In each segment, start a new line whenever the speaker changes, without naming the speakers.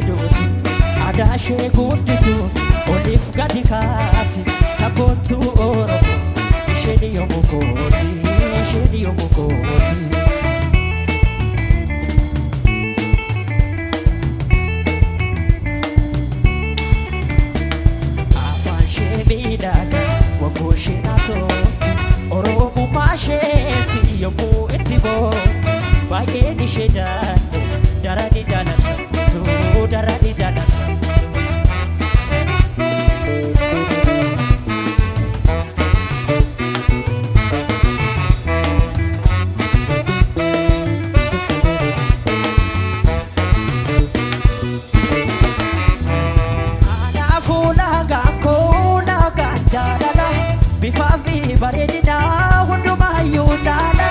fiduuti aadaa ishee guddisuuf oliif gadi kaati sabboontuu Oromoo isheen yommuu kooti isheen yommuu kooti. Afaan ishee miidhagaa waggoo isheen haasofti Oromummaa isheetti yommuu itti boonti baay'een ishee jaalladhe darani jaalatamtu darani jaalatamtu. Anaafuu nagaan koo nagaan jaalala bifaa fi bareedinaa hundumaayyuu taala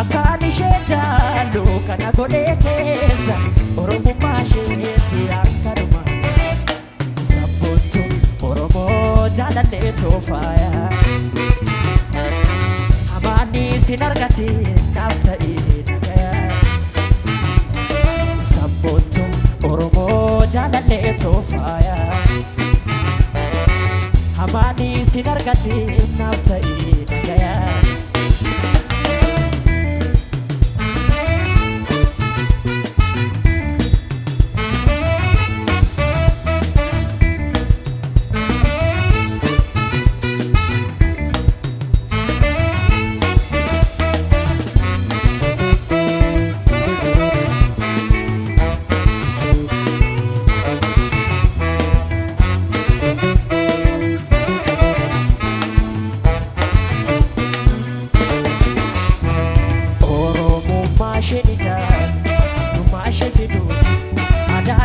akkaan ishee jaallu kana godhee keessa Oromummaa isheetti akkanuma sabboontu Oromoo jaalallee toofaaya hamaanni sin argatiin naaf ta'ee nagaya sabboontu Oromoo jaalallee toofaaya hamaanni sin argatiin naaf ta'ee nagaya.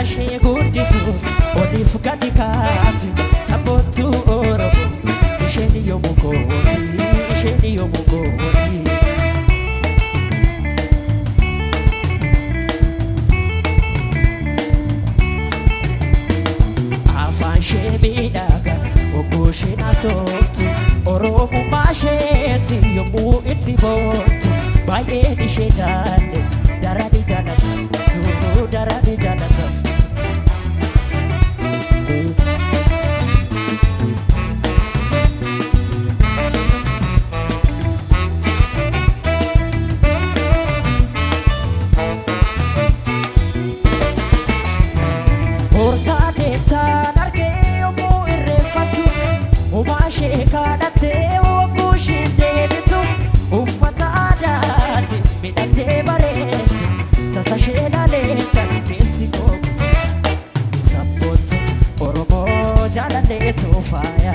Ishee guddisuuf oliif gadi kaati sabboontuu Oromoo isheen yommuu kooti isheen yommuu kooti. Afaan ishee miidhagaa waggoo isheen haasoftu Oromummaa isheetti yommuu itti boontu baay'een ishee jaalladhe darani jaalatamtu darani jaalatamtu. Kadhattee waggoo isheen deebitu uffata aadaatiin miidhagdee bareedde tasa ishee ilaalee tan keessi kooku sabboontu Oromoo jaalallee toofaaya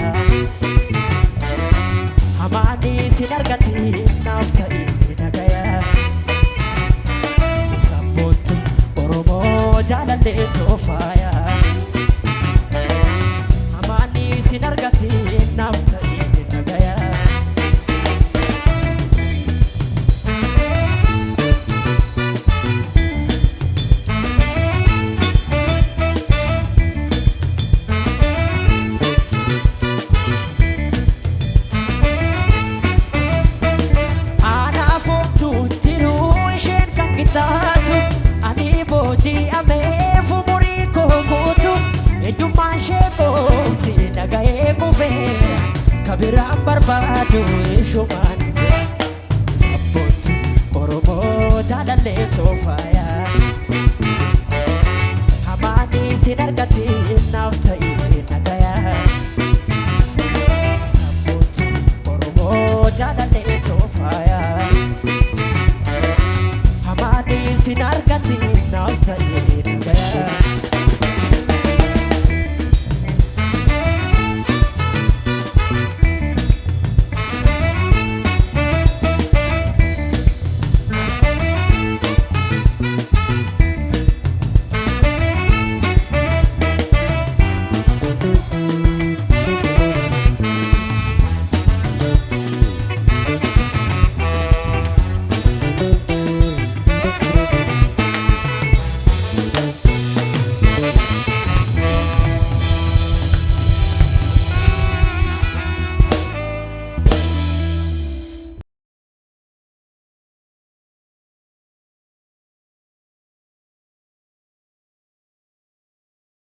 hamaanni sin argatiin naaf ta'ee nagaya sabboontu Oromoo jaalallee toofaaya hamaanni sin argatiin naaf ta'ee. Ani booji'amee fumurii koo guutu eenyummaan ishee kooti nagahee kufeera kabiraan barbaadu ishumaan sabboontu Oromoo jaalallee toofaaya hamaanni sin argatiin naaf ta'ee nagaya sabboontu Oromoo jaalallee toofaaya hamaanni sin argatiin naaf ta'ee.